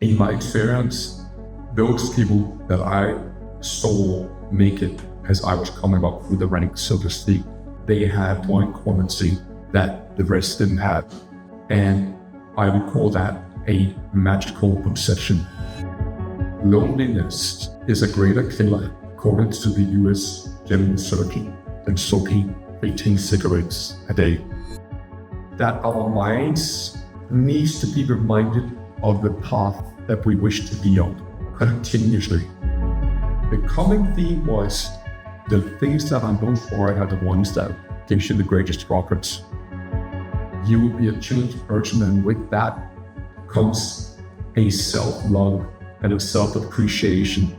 In my experience, those people that I saw make it as I was coming up through the ranks, so to speak, they had one quality that the rest didn't have. And I would call that a magical obsession. Loneliness is a greater killer, according to the US General Surgeon, than smoking 18 cigarettes a day. That our minds needs to be reminded of the path that we wish to be on continuously. The common theme was the things that I'm known for are the ones that gives you the greatest profits. You will be a changed person, and with that comes a self-love and a self-appreciation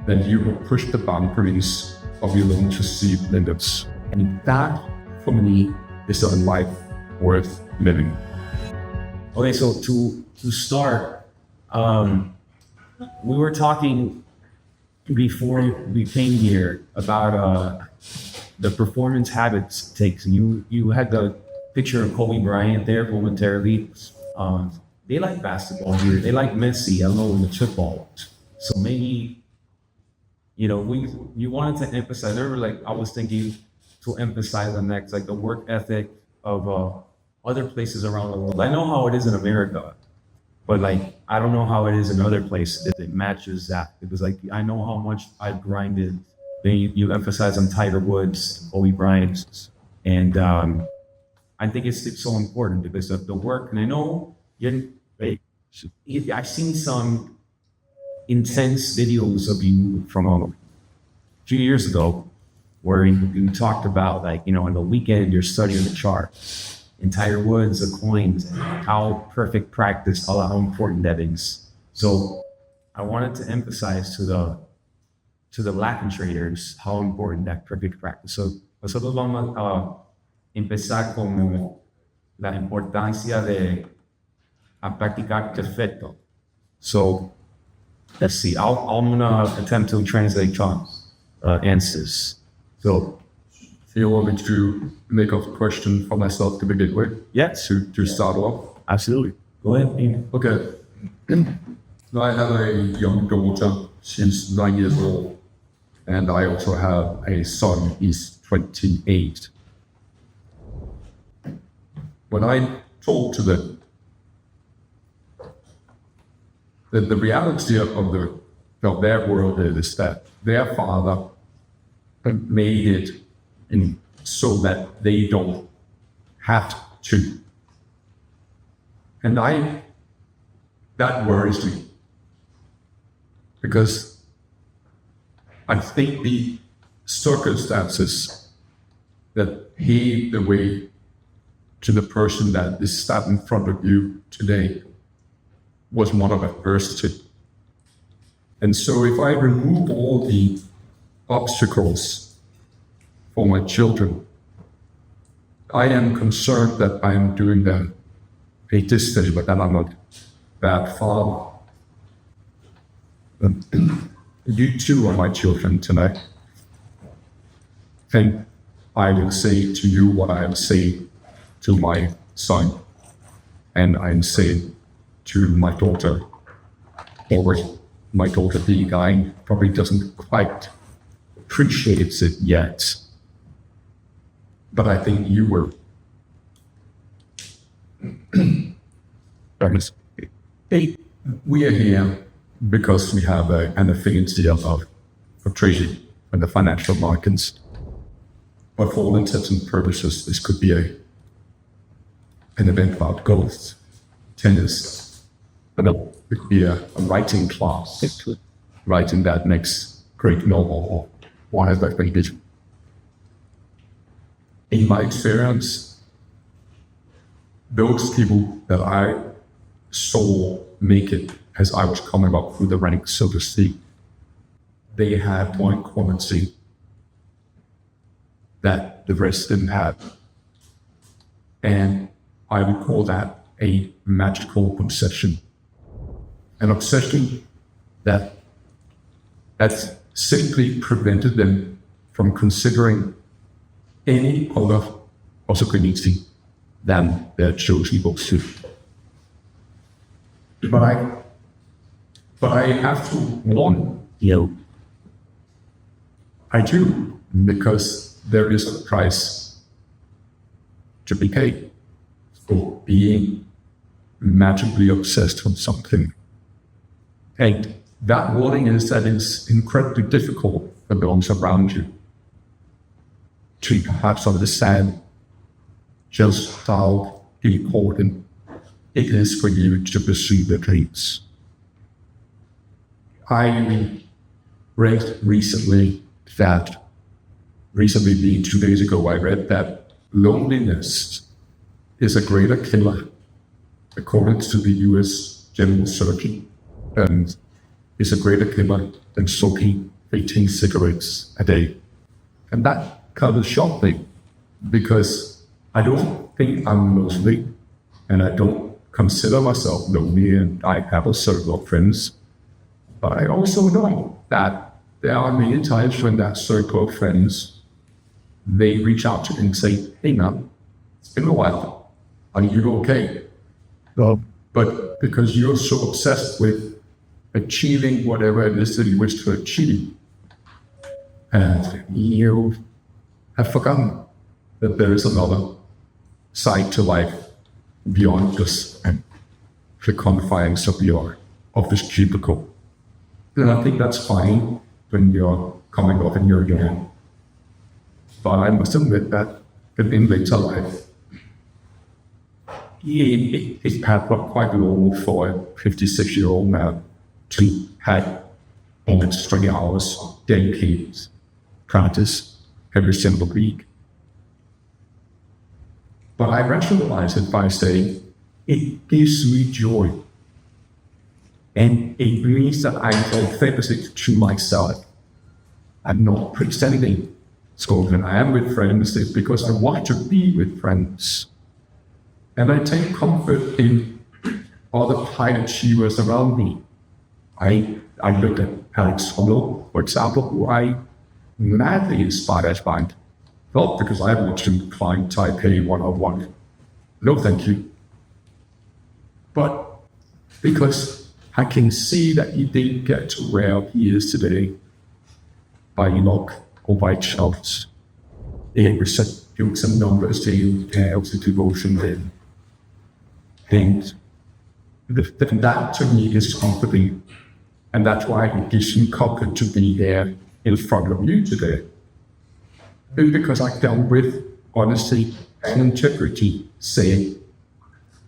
that you will push the boundaries of your own perceived limits. And that, for me, is a life worth living. Okay, so to start, we were talking before we came here about the performance habits takes. You had the picture of Kobe Bryant there momentarily. They like basketball here. They like Messi. I don't know in the football. So maybe, you wanted to emphasize. I was thinking to emphasize the next, like the work ethic of other places around the world. I know how it is in America, but I don't know how it is in other places that it matches that. Because I know how much I've grinded. Then you emphasize on Tiger Woods, Kobe Bryant, and I think it's so important because of the work. And I know I've seen some intense videos of you from a few years ago where you talked about on the weekend you're studying the chart and Tiger Woods, the coins, and how perfect practice, how important that is. So I wanted to emphasize to the Latin traders how important that perfect practice. So nosotros vamos a empezar con la importancia de practicar perfecto. So let's see, I'm gonna attempt to translate John's answers. So you want me to make a question for myself to begin with? Yes. To start off? Absolutely. Go ahead, Ian. Okay. Now I have a young daughter. She's 9 years old. And I also have a son. He's 28. When I talk to them, the reality of their world is that their father made it so that they don't have to. And that worries me. Because I think the circumstances that paved the way to the person that is sat in front of you today was one of adversity. And so if I remove all the obstacles for my children, I am concerned that I am doing them a disfavor, that I'm a bad father. You too are my children tonight. And I will say to you what I am saying to my son, and I'm saying to my daughter, or my daughter being guy probably doesn't quite appreciate it yet. But I think you will. We are here because we have an affinity of trading in the financial markets. But for all intents and purposes, this could be an event about golf, tennis, but it could be a writing class, writing that next great novel or whatever it is. In my experience, those people that I saw make it as I was coming up through the ranks, so to speak, they had one quality that the rest didn't have. And I would call that a magical obsession. An obsession that simply prevented them from considering any other possibility than their chosen pursuit. But But I have to warn you. I do, because there is a price to be paid for being magically obsessed with something. And that warning is that it's incredibly difficult for those around you to perhaps understand just how important it is for you to pursue the dreams. I read recently being 2 days ago, I read that loneliness is a greater killer, according to the US General Surgeon, and is a greater killer than smoking 18 cigarettes a day. And that kind of shocked me, because I don't think I'm lonely, and I don't consider myself lonely, and I have a circle of friends. But I also know that there are many times when that circle of friends, they reach out to me and say, hey man, it's been a while, are you okay? No. But because you're so obsessed with achieving whatever it is that you wish to achieve, and you have forgotten that there is another side to life beyond just the confines of this cubicle. And I think that's fine when you're coming off and you're young. But I must admit that in later life, it's perhaps quite normal for a 56-year-old man to have almost 20 hours dedicated practice every single week. But I rationalize it by saying, it gives me joy. And it means that I'm authentic to myself. I'm not pretending. So when I am with friends, it's because I want to be with friends. And I take comfort in other high achievers around me. I look at Alex Honnold, for example, who I madly inspired by. Not because I watched him climb Taipei 101. No, thank you. But because I can see that he didn't get to where he is today by luck or by chance. He was doing some numbers to you, the devotion then. And that to me is comforting. And that's why it gives me comfort to be here in front of you today. Because I dealt with honesty and integrity, saying,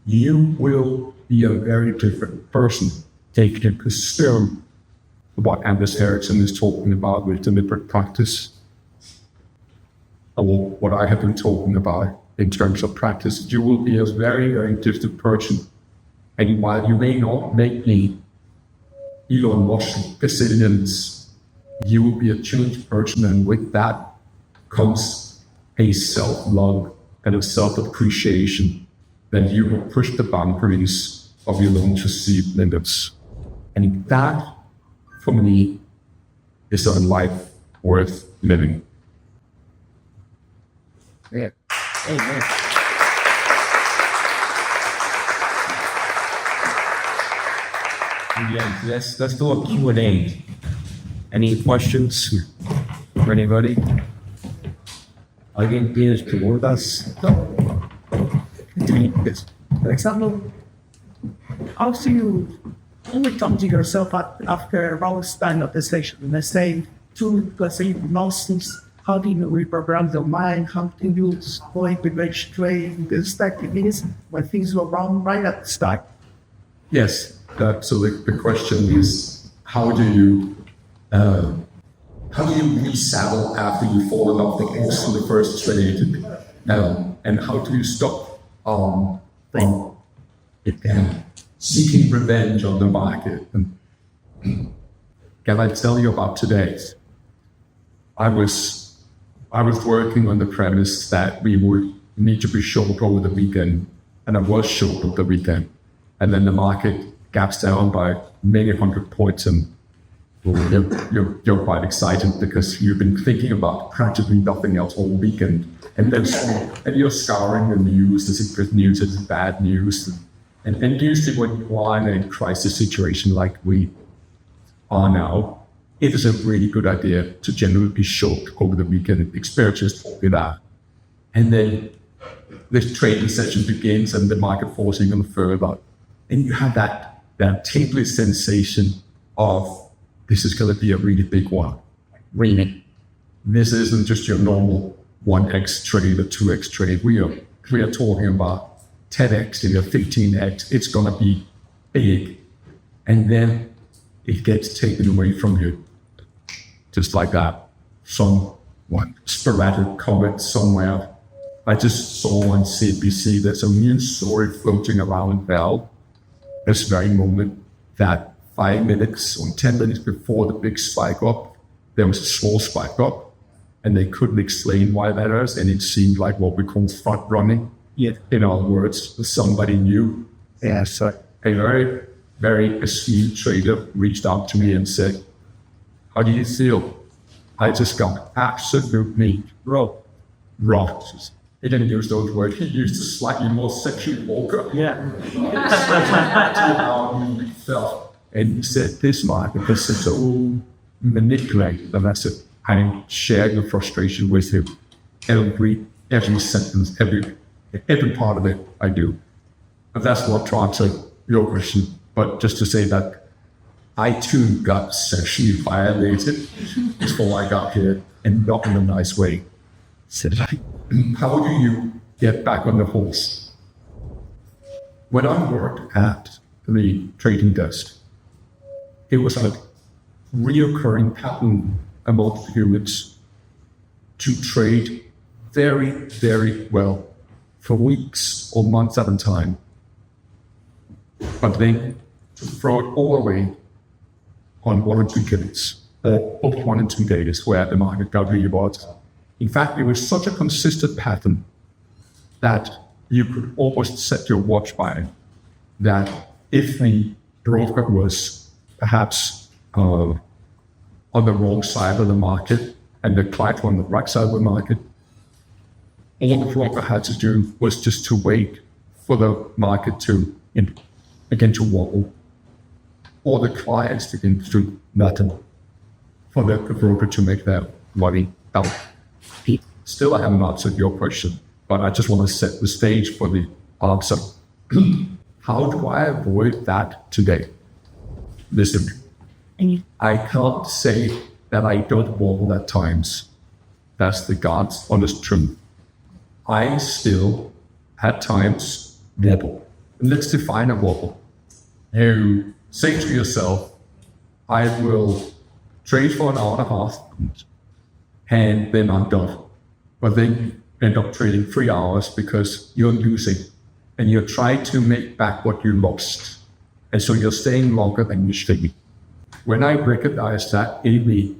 you will be a very different person. Take into consideration what Anders Ericsson is talking about with deliberate practice, or what I have been talking about in terms of practice. You will be a very, very different person. And while you may not make the Elon Musk gazillions, you will be a changed person, and with that comes a self-love and a self-appreciation that you will push the boundaries of your own perceived limits. And that, for me, is a life worth living. Yeah. Amen. Yes, let's do a Q&A. Any questions for anybody? ¿Alguien tiene preguntas? Yes. For example, how do you only come to yourself after a long span of the session? Let's say let's say nonsense. How do you reprogram the mind? How do you avoid the EdgetoTrade? Because that is when things go wrong right at the start. Yes. So the question is, how do you resaddle after you fall off the horse in the first trade? And how do you stop from seeking revenge on the market? And can I tell you about today? I was working on the premise that we would need to be short over the weekend, and I was short over the weekend, and then the market gaps down by many hundred points, and you're quite excited because you've been thinking about practically nothing else all weekend, and you're scouring the news. Is it good news? Is it bad news? And usually when you are in a crisis situation like we are now, it is a really good idea to generally be short over the weekend. Experiences taught me that. And then this trading session begins and the market falls even further. And you have that tingly sensation of this is going to be a really big one. Really. This isn't just your normal 1x trade or 2x trade. We are talking about 10x and 15x. It's going to be big. And then it gets taken away from you. Just like that. Someone sporadic comment somewhere. I just saw on CNBC there's a news story floating around now, this very moment, that 5 minutes or 10 minutes before the big spike up, there was a small spike up, and they couldn't explain why that is, and it seemed like what we call front running. Yeah. In other words, somebody new. Yeah, so A very, very esteemed trader reached out to me and said, "How do you feel?" I just got absolutely rocked. He didn't use those words. He used a slightly more sexual vulgar. yeah. How he felt. And he said, this market is so manipulated. And that's it. I'm sharing the frustration with him. Every sentence, every part of it I do. And that's what to answer your question. But just to say that I too got sexually violated before I got here, and not in a nice way. Said I. How do you get back on the horse? When I worked at the trading desk, it was a reoccurring pattern among humans to trade very, very well for weeks or months at a time. But then to throw it all away on 1 or 2 days, or 1 and 2 days where the market got really volatile. In fact, it was such a consistent pattern that you could almost set your watch by it, that if the broker was perhaps on the wrong side of the market and the client on the right side of the market, all the broker had to do was just to wait for the market to begin to wobble, or the clients to begin to do nothing, for the broker to make their money out. Still, I haven't answered your question, but I just want to set the stage for the answer. How do I avoid that today? Listen, I can't say that I don't wobble at times. That's the God's honest truth. I still, at times, wobble. And let's define a wobble. You say to yourself, I will trade for an hour and a half, and then I'm done. But then you end up trading 3 hours because you're losing, and you're trying to make back what you lost. And so you're staying longer than you should be. When I recognize that in me,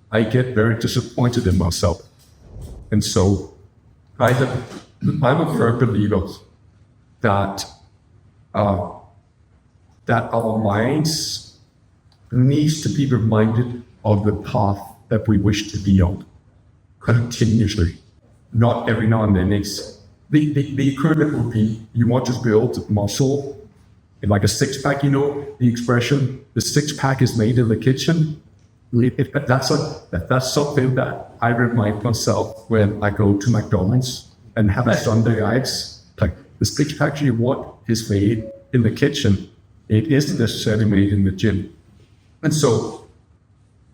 I get very disappointed in myself. And so I'm a firm believer that our minds needs to be reminded of the path that we wish to be on continuously. Not every now and then. It's the equivalent would be you want to build muscle in like a six-pack, you know, the expression, the six-pack is made in the kitchen. That's something that I remind myself when I go to McDonald's and have a Sunday ice. Like the six-pack you want is made in the kitchen. It isn't necessarily made in the gym. And so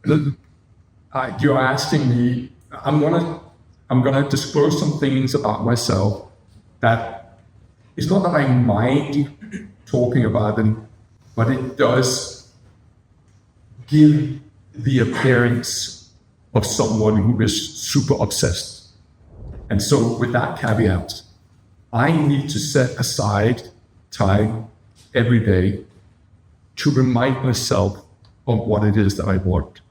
you're asking me, I'm gonna disclose some things about myself that it's not that I mind talking about them, but it does give the appearance of someone who is super obsessed. And so with that caveat, I need to set aside time every day to remind myself of what it is that I want.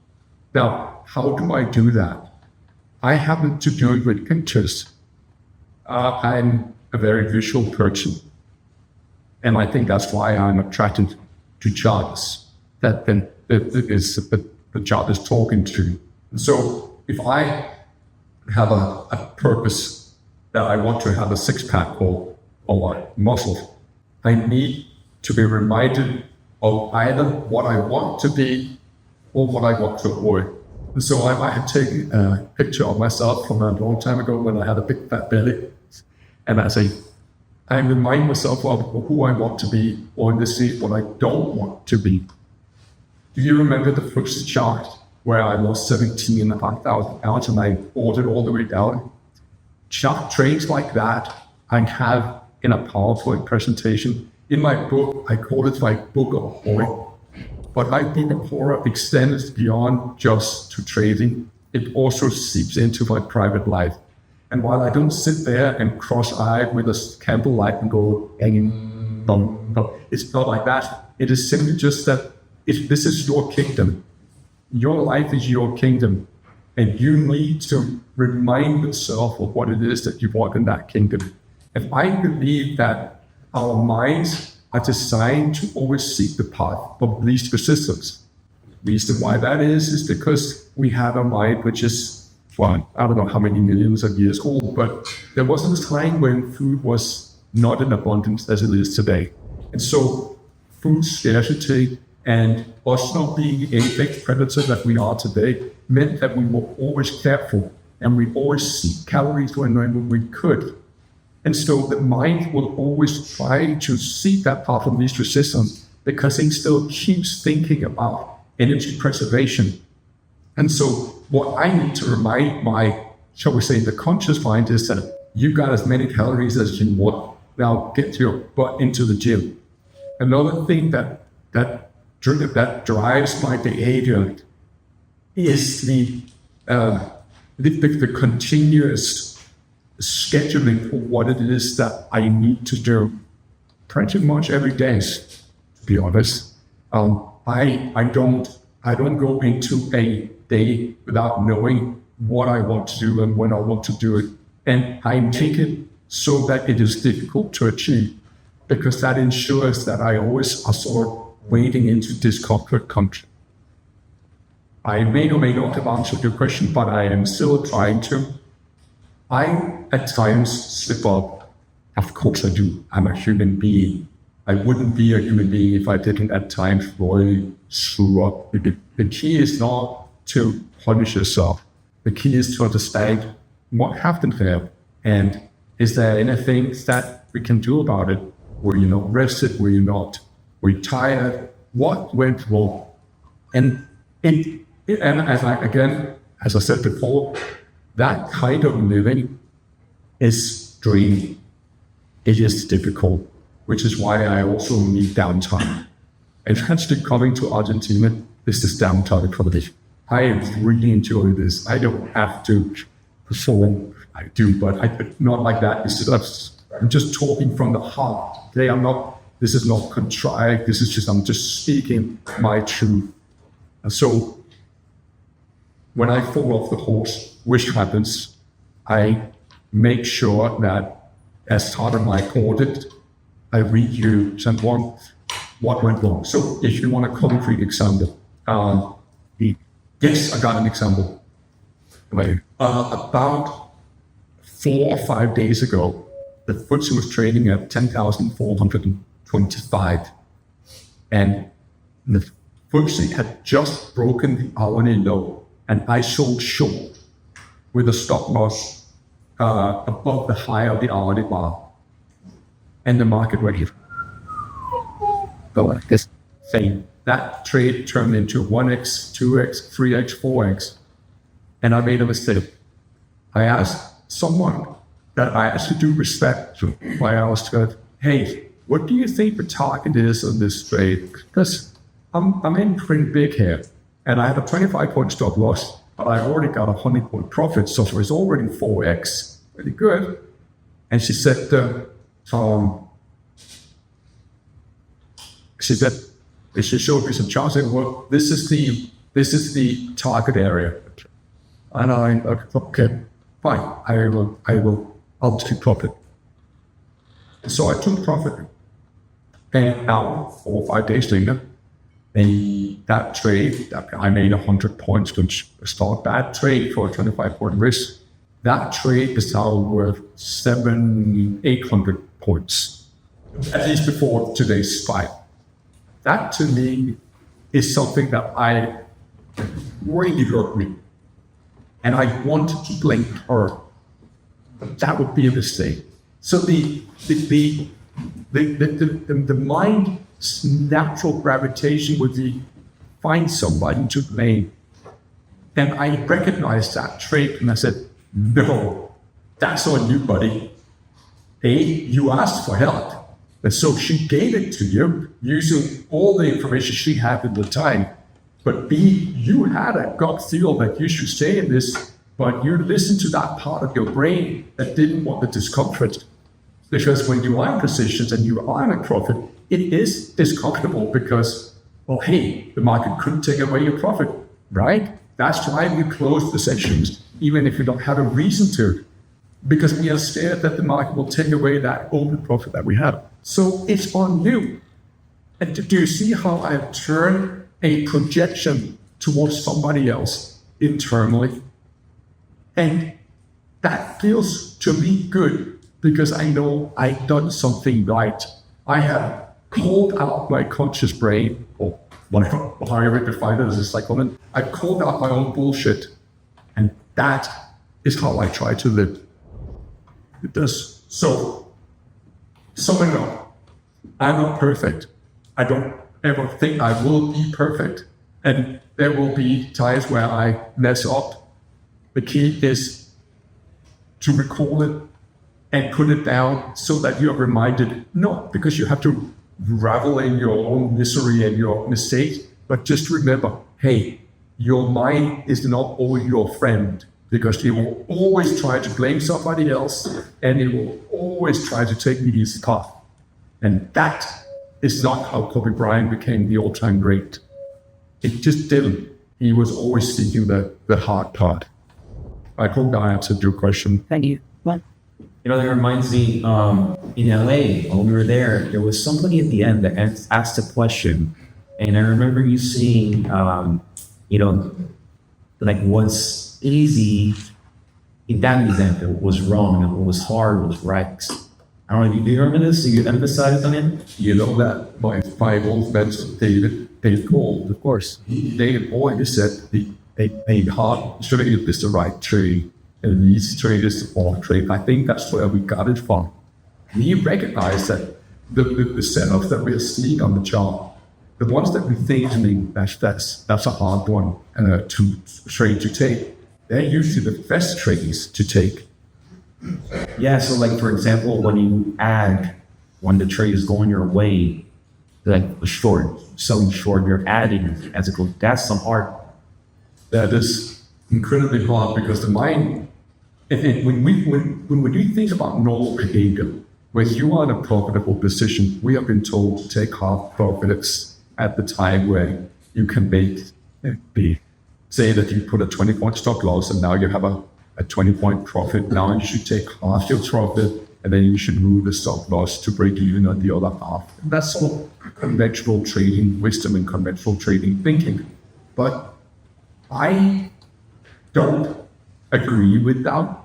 Now, how do I do that? I happen to do it with pictures. I'm a very visual person. And I think that's why I'm attracted to charts that the chart is talking to. And so if I have a purpose that I want to have a six-pack or muscle, I need to be reminded of either what I want to be or what I want to avoid. And so I might have taken a picture of myself from a long time ago when I had a big fat belly. And I remind myself of who I want to be, or in this case, what I don't want to be. Do you remember the first chart where I lost 17,500 pounds and I ordered all the way down? Chart trades like that I have in a PowerPoint presentation. In my book, I call it my book of horror. But my book of horror extends beyond just to trading. It also seeps into my private life. And while I don't sit there and cross-eyed with a candlelight and go, it's not like that. It is simply just that this is your kingdom. Your life is your kingdom. And you need to remind yourself of what it is that you want in that kingdom. And I believe that our minds are designed to always seek the path of least resistance. The reason why that is because we have a mind which is, well, I don't know how many millions of years old, but there wasn't a time when food was not in abundance as it is today. And so food scarcity and us not being a big predator that we are today meant that we were always careful and we always seek calories whenever we could. And so the mind will always try to seek that path of least resistance because it still keeps thinking about energy preservation. And so what I need to remind my, shall we say, the conscious mind is that you got as many calories as you want. Now get your butt into the gym. Another thing that drives my behavior is the continuous scheduling for what it is that I need to do pretty much every day, to be honest. I don't go into a day without knowing what I want to do and when I want to do it. And I make it so that it is difficult to achieve, because that ensures that I always are sort of wading into discomfort country. I may or may not have answered your question, but I am still trying to. I, at times, slip up. Of course I do. I'm a human being. I wouldn't be a human being if I didn't at times really screw up. The key is not to punish yourself. The key is to understand what happened there. And is there anything that we can do about it? Were you not rested? Were you not? Were you tired? What went wrong? And as I said before, that kind of living is draining. It is difficult, which is why I also need downtime. And actually coming to Argentina, this is downtime for me. I really enjoy this. I don't have to perform. I do, but not like that. I'm just talking from the heart. Today this is not contrived. I'm just speaking my truth. And so when I fall off the horse, which happens, I make sure that as part of my audit, I read you what went wrong. So if you want a concrete example, yes, I got an example. About 4 or 5 days ago, the FTSE was trading at 10,425. And the FTSE had just broken the hourly low. And I sold short with a stop loss above the high of the hourly bar. And the market went here. Go like this. Same. That trade turned into 1x, 2x, 3x, 4x. And I made a mistake. I asked someone that I actually do respect. I asked her, hey, what do you think the target is on this trade? Because I'm in pretty big here. And I have a 25-point stop loss, but I already got a 100-point profit, so it's already 4x. Pretty good. And she said, she showed me some charts and well, this is the target area. And I okay, fine, I'll take profit. So I took profit. And now 4 or 5 days later, that trade, I made 100 points, which is not a bad trade for a 25-point risk. That trade is now worth 700-800 points, at least before today's spike. That to me is something that I really hurt me. And I wanted to blame her. But that would be a mistake. So the mind's natural gravitation would be find somebody to blame. And I recognized that trait and I said, no, that's on you, buddy. A, you asked for help. And so she gave it to you using all the information she had at the time. But B, you had a gut feel that you should stay in this, but you listened to that part of your brain that didn't want the discomfort. Because when you are in positions and you are in a profit, it is discomfortable because, well, hey, the market couldn't take away your profit, right? That's why we close the sessions, even if you don't have a reason to, because we are scared that the market will take away that open profit that we have. So it's on you. And do you see how I've turned a projection towards somebody else internally? And that feels to me good because I know I've done something right. I have called out my conscious brain, or however you define it as a psychopath. I've called out my own bullshit. And that is how I try to live. It does. So, summing up, I'm not perfect. I don't ever think I will be perfect. And there will be times where I mess up. The key is to recall it and put it down so that you're reminded, not because you have to revel in your own misery and your mistakes, but just remember, hey, your mind is not always your friend, because it will always try to blame somebody else and it will always try to take the easy path. And that is not how Kobe Bryant became the all-time great. It just didn't. He was always seeking the hard part. I hope I answered your question. Thank you. Well, You know, that reminds me, in LA, when we were there was somebody at the end that asked a question. And I remember you saying, like what's easy in that example was wrong and what was hard was right. I don't know, do you remember this? Do you emphasize on it? You know that my old mentor, David Gold, of course, David always said the hard trade is the right trade and the easy trade is the wrong trade. I think that's where we got it from. We recognize that the setups that we're seeing on the chart, the ones that we think that's a hard one to trade to take, they're usually the best trades to take. Yeah, so like for example, when the trade is going your way, like a short, selling short, you're adding as it goes. That's some art. That is incredibly hard because the mind, when we think about normal behavior, when you are in a profitable position, we have been told to take half profits at the time where you can say that you put a 20-point stop loss and now you have a 20-point profit. Now you should take half your profit and then you should move the stop loss to break even on the other half. And that's all conventional trading wisdom and conventional trading thinking. But I don't agree with that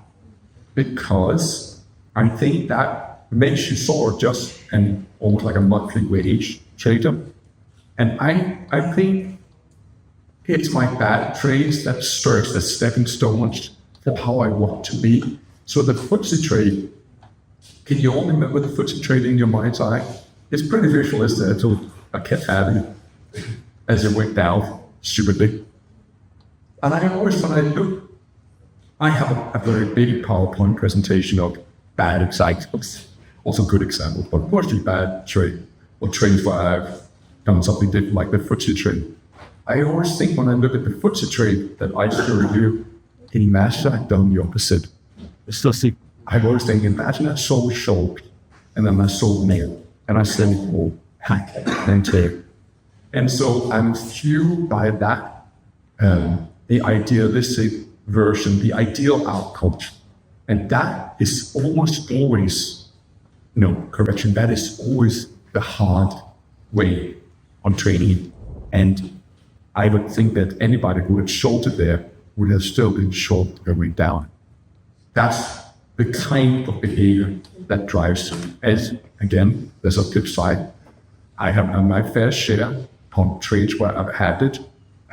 because I think that makes you sort of just almost like a monthly wage trader. And I think it's my bad trades that serves as stepping stones for how I want to be. So the FTSE trade, can you all remember the FTSE trade in your mind's eye? It's pretty visual, isn't it? So I kept having it as it went down stupidly. And I always thought, I have a very big PowerPoint presentation of bad examples, also good examples, but mostly bad trade or trades where I've done something different like the FTSE trade. I always think when I look at the FTSE trade that I should review, imagine I've done the opposite. I always think, imagine I sold short and then I sold near and I said, oh, hack and take. And so I'm fueled by that, the idealistic version, the ideal outcome. And that is almost always, correction, that is always the hard way on trading. And I would think that anybody who had shorted there would have still been short going down. That's the kind of behavior that drives me. As again, there's a flip side. I have had my fair share on trades where I've had it,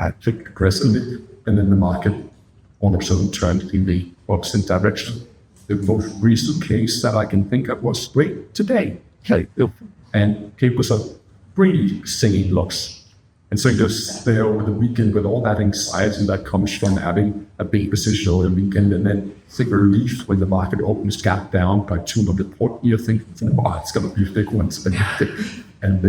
had clicked aggressively, and then the market all of a sudden turned in the opposite direction. The most recent case that I can think of was today. And it was a pretty singing loss. And so just there over the weekend with all that anxiety that comes from having a big position over the weekend, and then think relief when the market opens gap down by 200 points, you think, oh, it's going to be a big one. And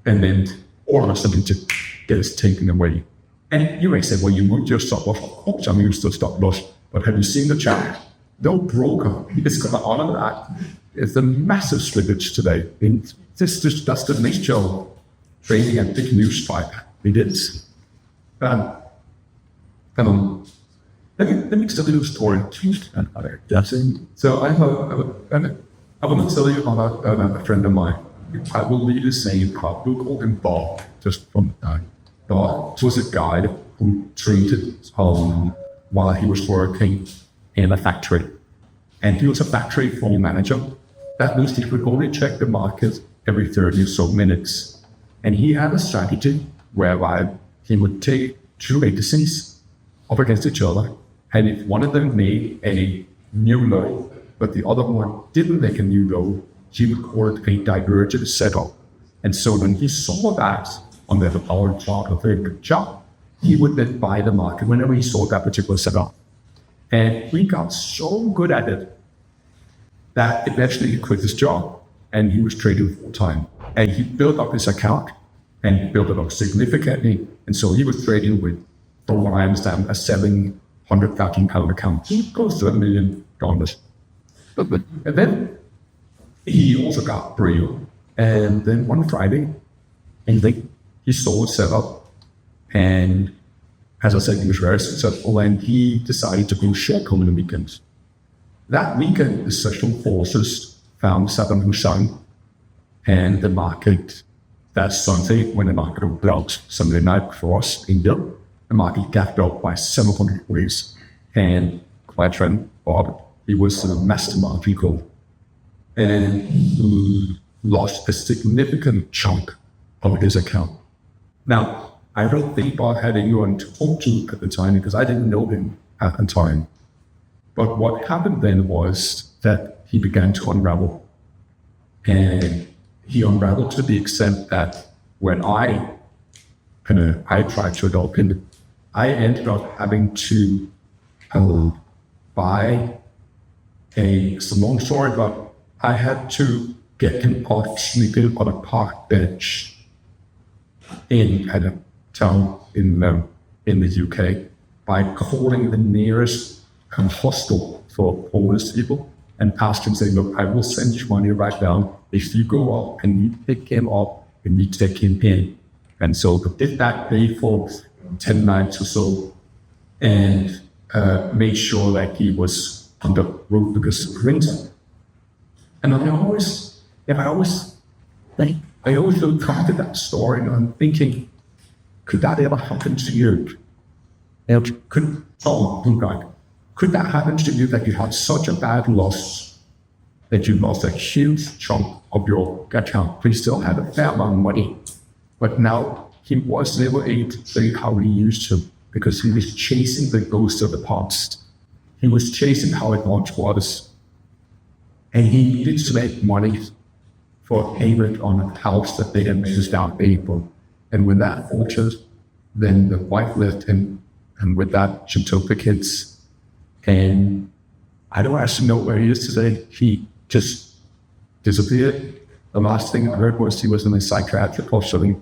then all of a sudden just gets taken away. And you may say, well, you moved your stop loss. Of course, I'm used to stop loss. But have you seen the chart? No broker is going to honor that. It's a massive slippage today. That's the nature of trading and big news spike. It is. Let me tell you a story. So I want to tell you about a friend of mine. I will leave the same part. We'll call him Bob, just from the time. Bob was a guy who traded while he was working in a factory. And he was a factory floor manager. That means he could only check the market every 30 or so minutes. And he had a strategy whereby he would take two indices up against each other. And if one of them made a new low, but the other one didn't make a new low, he would call it a divergent setup. And so when he saw that on the power chart or very good chart, he would then buy the market whenever he saw that particular setup. And we got so good at it that eventually he quit his job and he was trading full time. And he built up his account and he built it up significantly. And so he was trading with, from what I understand, a £700,000 account. He goes to $1 million. And then he also got real. And then one Friday, he sold setup. And as I said, he was very successful, and he decided to go short on the weekends. That weekend, the special forces found Saddam Hussein, and the market, that Sunday, when the market opened out, Sunday night for us in India, the market gapped up by 700 ways. And my friend Bob, he was a mastermind people, and he lost a significant chunk of his account. Now, I don't think Bob had anyone to talk to at the time because I didn't know him at the time. But what happened then was that he began to unravel. And he unraveled to the extent that when I tried to adopt him, I ended up having to buy it's a long story, but I had to get him off sleeping on a park bench in a town in the UK by calling the nearest hostel for homeless people and asked him, saying, look, I will send you money right now. If you go up and you pick him up and you take him in. And so I did that day for 10 nights or so and made sure that he was on the road because of winter. And I always look back to that story and I'm thinking, could that ever happen to you? Could that happen to you that you had such a bad loss that you lost a huge chunk of your account? He still had a fair amount of money, but now he was never able to think how he used to because he was chasing the ghost of the past. He was chasing how it once was. And he needed to make money for a payment on a house that they had made as down payment. And with that fortune, then the wife left him, and with that, she took the kids. And I don't actually know where he is today. He just disappeared. The last thing I heard was he was in a psychiatric hospital.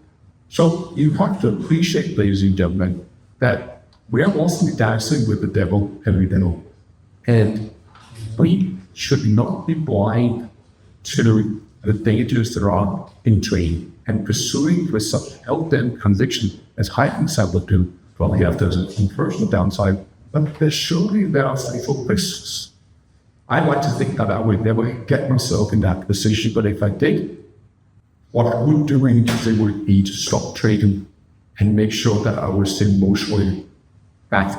So you have to appreciate, ladies and gentlemen, that we are mostly dancing with the devil every day. And we should not be blind to the dangers that are in trading and pursuing with such health and conviction as heightened would do. Well, you have the personal downside, but there are fatal risks. I like to think that I would never get myself in that position, but if I did, what I would do would be to stop trading and make sure that I was emotionally back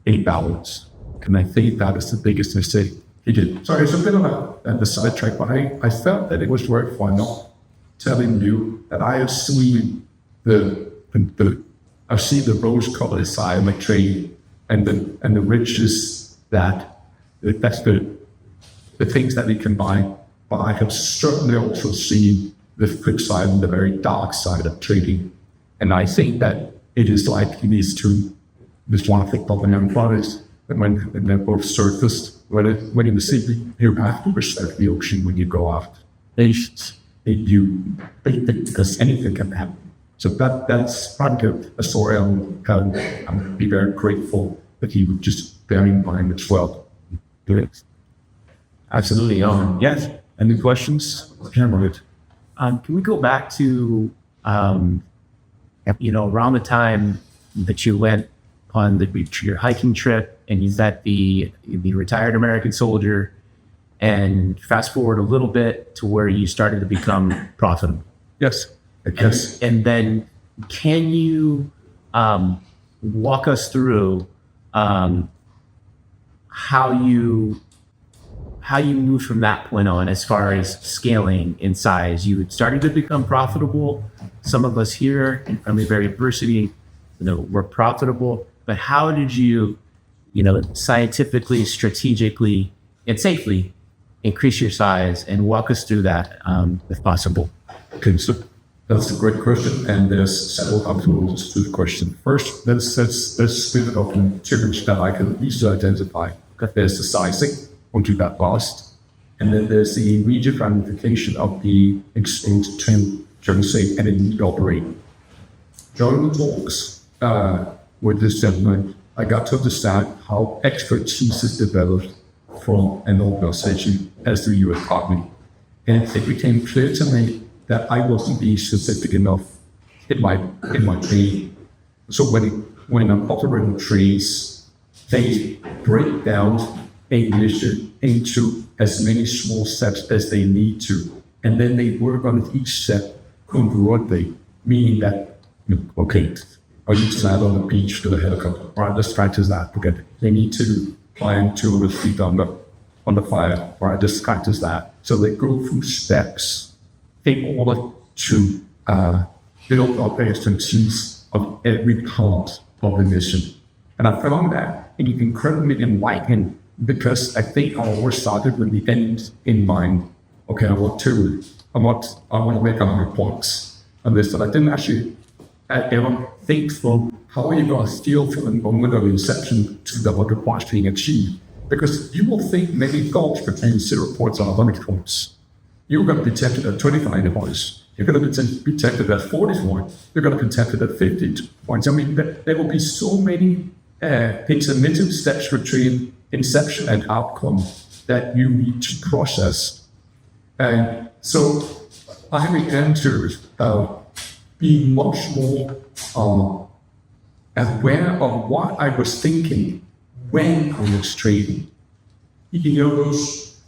in balance. And I think that is the biggest mistake he did. Sorry, it's a bit of a sidetrack, but I felt that it was worthwhile not telling you that I have seen the I see the rose-colored side of my trade, and the riches that's the things that we can buy. But I have certainly also seen the flip side and the very dark side of trading. And I think that it is like these two, this one thing of an empire is that when they're both surfaced, when in the city, you have to respect the ocean when you go out. Because anything can happen. So that's part of a story I'm be very grateful that he would just bear in mind as well. Absolutely. Yes. Any questions? Can we go back to, around the time that you went on your hiking trip and you met the retired American soldier, and fast forward a little bit to where you started to become profitable? Yes. I guess. And then can you walk us through how you moved from that point on as far as scaling in size? You had started to become profitable. Some of us here in Friendly Bear University, were profitable. But how did you, scientifically, strategically, and safely increase your size, and walk us through that if possible? Okay, so that's a great question, and there's several components to the question. First, let's split it up in two that I can easily identify. There's the sizing, we'll do that last, and then there's the immediate ramification of the exposed to, say, and then operate. During the talks with this gentleman, I got to understand how expertise is developed from an organization as the U.S. Army. And it became clear to me that I wasn't being specific enough in my training. So when I'm operating trades, they break down a mission into as many small steps as they need to. And then they work on each step congruently, meaning that, okay, are you sat on the beach with a helicopter? All right, let's practice that. Okay, they need to climb 200 feet on the fire. All right, let's practice that. So they go through steps in order to build up expertise of every part of the mission. And I found that incredibly enlightening, because I think I always started with the end in mind. Okay, I want to make 100 points on this, but I didn't actually ever think from how are you going to steal from the moment of inception to the 100 points being achieved. Because you will think maybe golf between 0 points and 100 points. You're going to be tempted at 25 points. You're going to be tempted at 40 points. You're going to be tempted at 50 points. I mean, there will be so many intermittent steps between inception and outcome that you need to process. And so I began to be much more aware of what I was thinking when I was trading. Those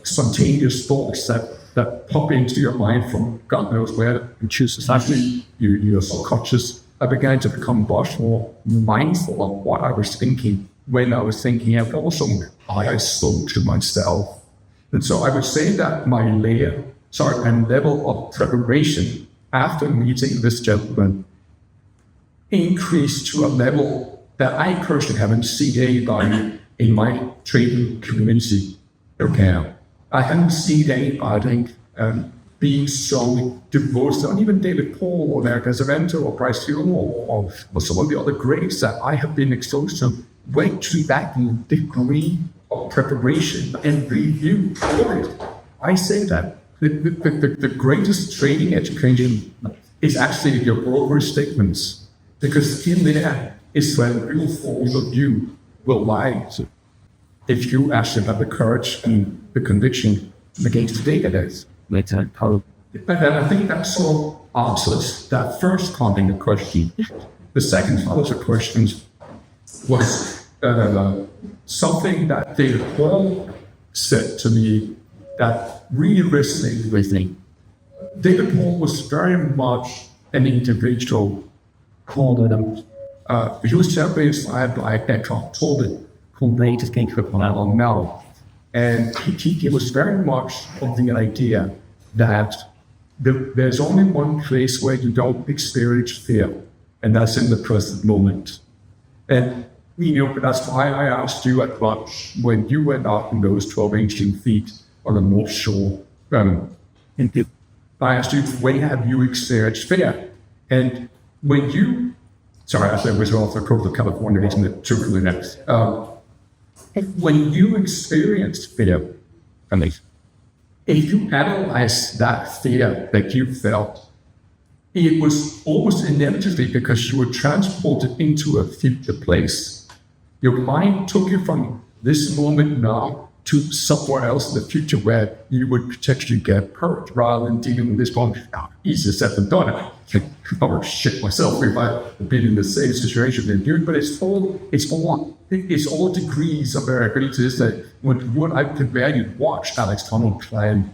spontaneous thoughts that pop into your mind from God knows where, and chooses actually you're subconscious. I began to become much more mindful of what I was thinking when I was thinking, and also I spoke to myself. And so I would say that my level of preparation after meeting this gentleman increased to a level that I personally haven't seen anybody in my trading community. Okay, I haven't seen anybody being so devoted, and even David Paul or America's Avento or Bryce Hill or some of the other greats that I have been exposed to went to that degree of preparation and review. I say that the greatest trading education is actually your broker statements, because in there is where the real force of you will lie. So if you actually have the courage and the conviction against the database. But then I think that sort of answers that first part of the question. The second part of the question was something that David Paul said to me that really resonated with me. David Paul was very much an individual called he was terribly inspired by Eckhart Tolle, who made his case upon Alan now. And he was very much of the idea that there's only one place where you don't experience fear, and that's in the present moment. And that's why I asked you at lunch when you went out in those 12 ancient feet on the North Shore. I asked you, when have you experienced fear? And when you, sorry, I said it was also Coastal California, isn't it? Truthfully, next. When you experienced fear, if you analyze that fear that you felt, it was almost inevitably because you were transported into a future place. Your mind took you from this moment now to somewhere else in the future where you would potentially get hurt rather than dealing with this one. Easier said than done. I would shit myself if I had been in the same situation than you, but it's all degrees of variability to this that what I could barely watch Alex Honnold climb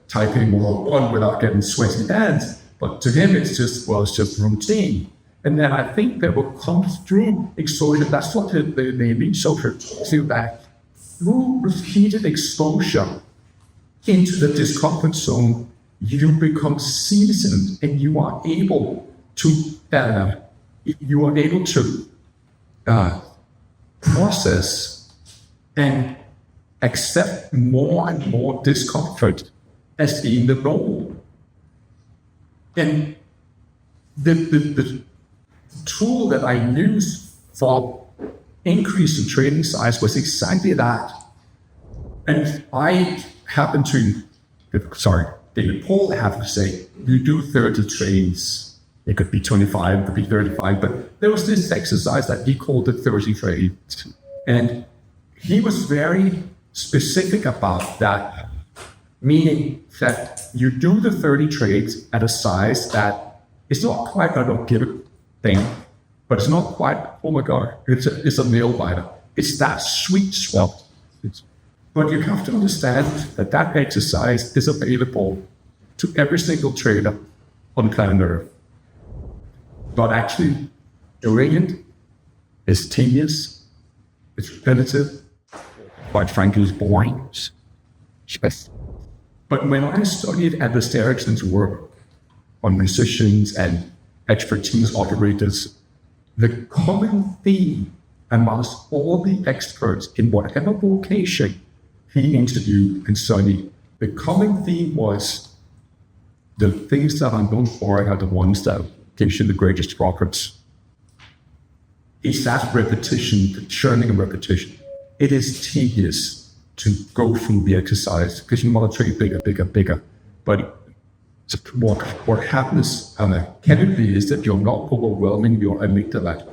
typing one without getting sweaty hands. But to him, it's just routine. And then I think that will come through exposure. That's what the elite soldier feel that through repeated exposure into the discomfort zone, you become seasoned and you are able to process and accept more and more discomfort as being the norm. And the tool that I used for increase in training size was exactly that. And I happen to, David Paul happened to say, you do 30 trades. It could be 25, it could be 35, but there was this exercise that he called the 30 trades. And he was very specific about that, meaning that you do the 30 trades at a size that is not quite an organic thing, but it's not quite, oh my God, it's a nail biter. It's that sweet spot. But you have to understand that that exercise is available to every single trader on planet Earth. But actually doing it is tedious, it's repetitive, quite frankly, it's boring. But when I studied Anders Ericsson's work on musicians and expertise operators, the common theme amongst all the experts in whatever vocation he interviewed and studied, the common theme was the things that are known for are the ones that gives you the greatest profits. It's that repetition, the churning of repetition. It is tedious to go through the exercise because you want to trade bigger. But what happens chemically is that you're not overwhelming your amygdala,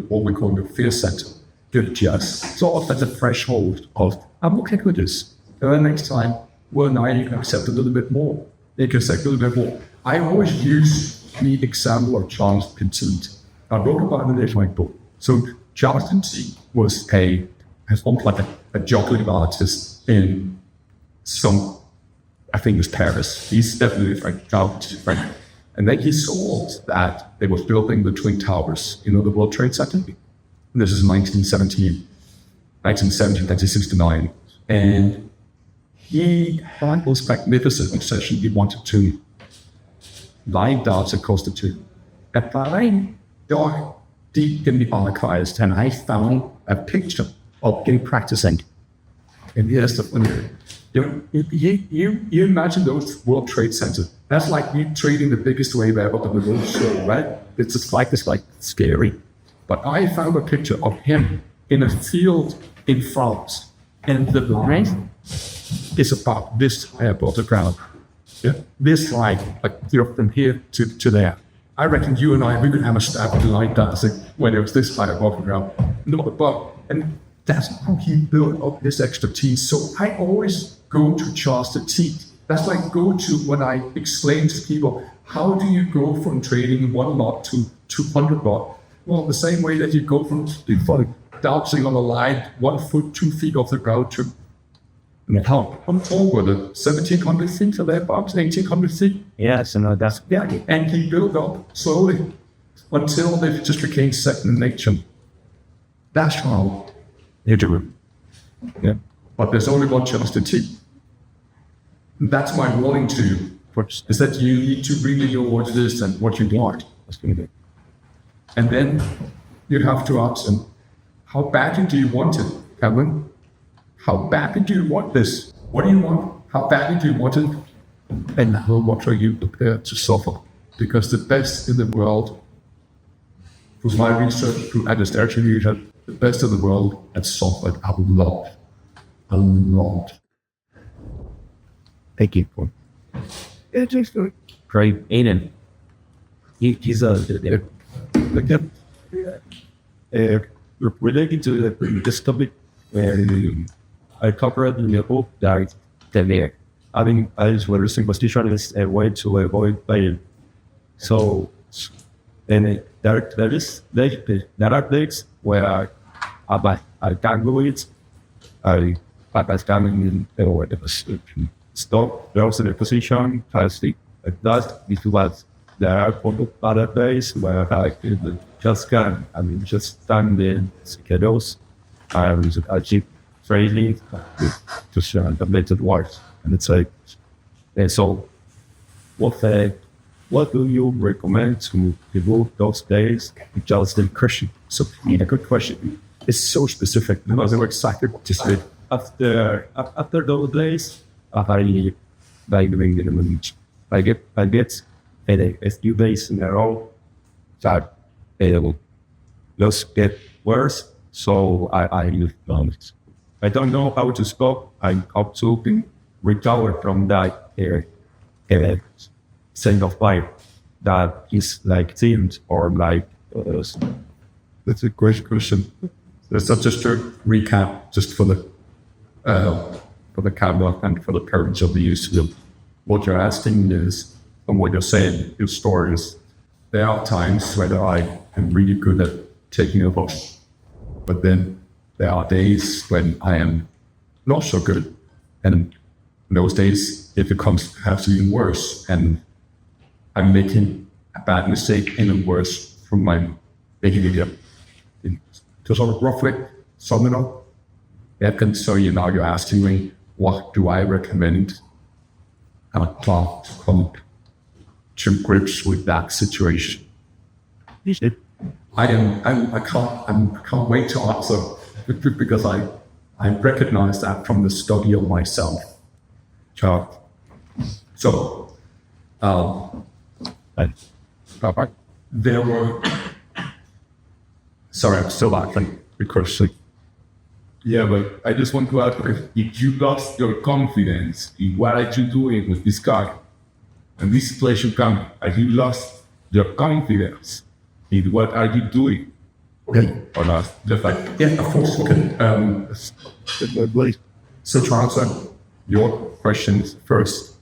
what we call the fear center. You're just sort of at the threshold of, I'm okay with this. And then next time, well, now you can accept a little bit more. You can accept a little bit more. I always use the example of Charles Pinseed. I wrote about it in my book. So Charles Pinseed was almost like a juggling artist in I think it was Paris. He's definitely French. And then he saw that they were building the Twin Towers, the World Trade Center. And this is 1969. And he had this magnificent obsession. He wanted to line darts across the two. And I dug deep in the archives and I found a picture of him practicing. And here's the funny. You imagine those World Trade Centers. That's like you trading the biggest wave ever on the World Show, right? It's just like scary. But I found a picture of him in a field in France, and the line is about this high above the ground. Yeah, this line, from here to there. I reckon you and we could have a stab at line dancing when it was this high above the ground, not above. And that's how he built up his expertise. So I always go to Charles the Teeth. That's like go to when I explain to people, how do you go from trading one lot to 200 lot? Well, the same way that you go from dancing on a line 1 foot, 2 feet off the ground to how I'm tall with it, 1,700 feet or thereabouts, 1,800 feet. Yes, that's and he built up slowly until it just became second nature. That's how you do it. Yeah. But there's only one chance to teach. That's my warning to you. is that you need to really know what it is and what you want. And then you have to ask them, how badly do you want it, Kevin? How badly do you want this? What do you want? How badly do you want it? And how much are you prepared to suffer? Because the best in the world, through my research, through actually the best in the world had suffered a lot. A lot. Thank you. It's just good. Great. Aiden. He's related to this topic, I covered in the book that there. I mean, I was listening position is a way to avoid pain. So, and there are days where I can't do it. I stand in the stop, there's a position, I sleep. It does, it was there are other days where I just can't, just stand in schedules. I achieve training to share the method works. And it's like, and so what do you recommend to people those days? Just a question. So, a good question. It's so specific because they were exactly what you said. After those days, I get a few days in a row that it will just get worse. So I use knowledge. I don't know how to stop. I have to recover from that sense of life that is like themed or like. That's a great question. So just to recap, just for the camera and for the parents of the YouTube, what you're asking is, and what you're saying, your story is, there are times where I am really good at taking a box, but then there are days when I am not so good, and in those days it becomes perhaps even worse, and I'm making a bad mistake even worse from my making it up. To sort of roughly sum it up, so now you're asking me, what do I recommend a class to come to grips with that situation? I can't wait to answer because I recognize that from the study of myself. So, there were. Sorry, I'm still laughing because. Yeah, but I just want to ask if you lost your confidence in what are you doing with this car and this situation come, and you lost your confidence in what are you doing? Okay. Or not? Just like, Yeah, of course. Okay. So to answer your questions first,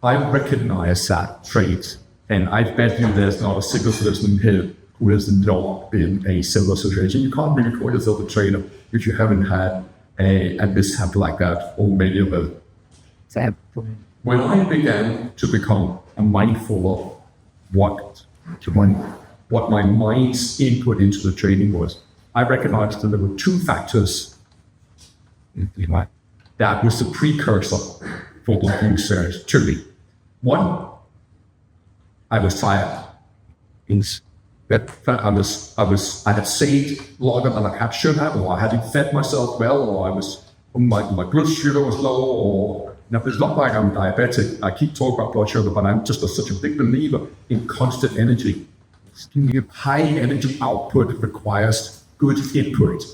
I recognize that trait, and I bet you there's not a single person here who has not been a similar situation. You can't really call yourself a trader if you haven't had a mishap like that, or many of them. When I began to become mindful of what my mind's input into the trading was, I recognized that there were two factors that was the precursor for what you said to me. One, I was tired. I had saved longer than I should have, or I hadn't fed myself well, or my blood sugar was low, or now it's not like I'm diabetic. I keep talking about blood sugar, but I'm just such a big believer in constant energy. High energy output requires good input.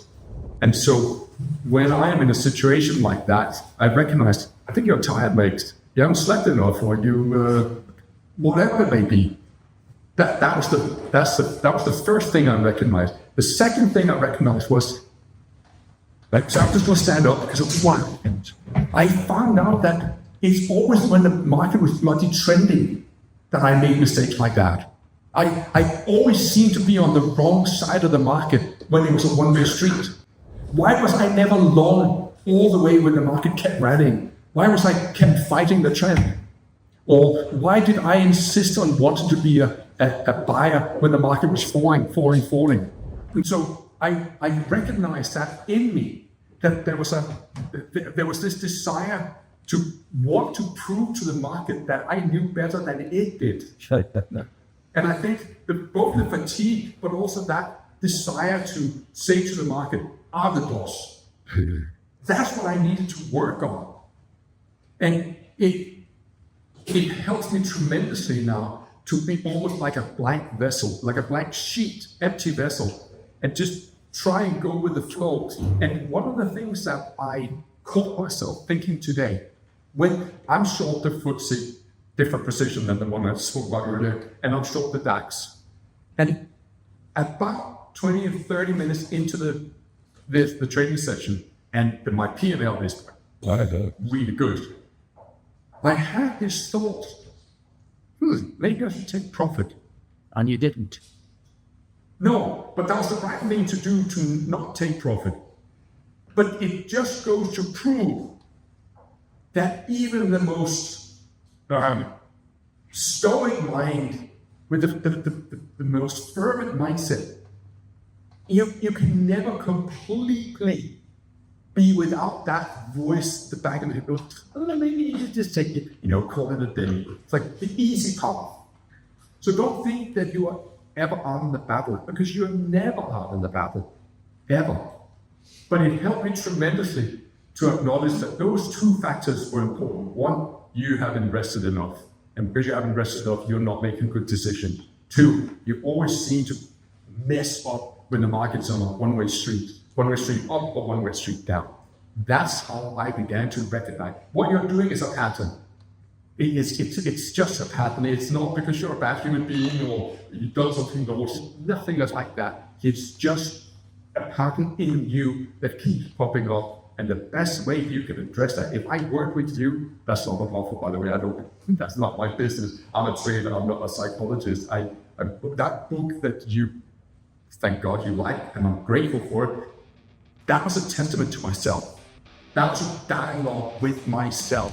And so when I am in a situation like that, I recognize, I think you're tired, mate. You haven't slept enough, or you, whatever it may be. That was the first thing I recognized. The second thing I recognized was, so I'm just going to stand up because of one. I found out that it's always when the market was bloody trending that I made mistakes like that. I always seemed to be on the wrong side of the market when it was a one-way street. Why was I never long all the way when the market kept rallying? Why was I kept fighting the trend? Or why did I insist on wanting to be a buyer when the market was falling? And so I recognized that in me, that there was this desire to want to prove to the market that I knew better than it did. And I think that both the fatigue, but also that desire to say to the market, I'm the boss. That's what I needed to work on. And it helps me tremendously now to be almost like a blank vessel, like a blank sheet, empty vessel, and just try and go with the flow. And one of the things that I caught myself thinking today, when I'm short the FTSE, different position than the one I spoke about earlier, and I'm short the DAX. And about 20 or 30 minutes into the trading session, and my P&L is really good, I had this thought, maybe I should take profit. And you didn't. No, but that was the right thing to do, to not take profit. But it just goes to prove that even the most stoic mind, with the most fervent mindset, you can never completely be without that voice, the back of the head, maybe you just take it, call it a day. It's like the easy path. So don't think that you are ever out in the battle, because you're never out in the battle, ever. But it helped me tremendously to acknowledge that those two factors were important. One, you haven't rested enough. And because you haven't rested enough, you're not making good decisions. Two, you always seem to mess up when the market's on a one-way street up or one-way street down. That's how I began to recognize what you're doing is a pattern. It's just a pattern. It's not because you're a bad human being or you've done something wrong. Nothing that's like that. It's just a pattern in you that keeps popping up. And the best way you can address that, if I work with you, that's not a profit, by the way. That's not my business. I'm a trader. I'm not a psychologist. That book that you, thank God you like, and I'm grateful for it, that was a testament to myself. That was a dialogue with myself.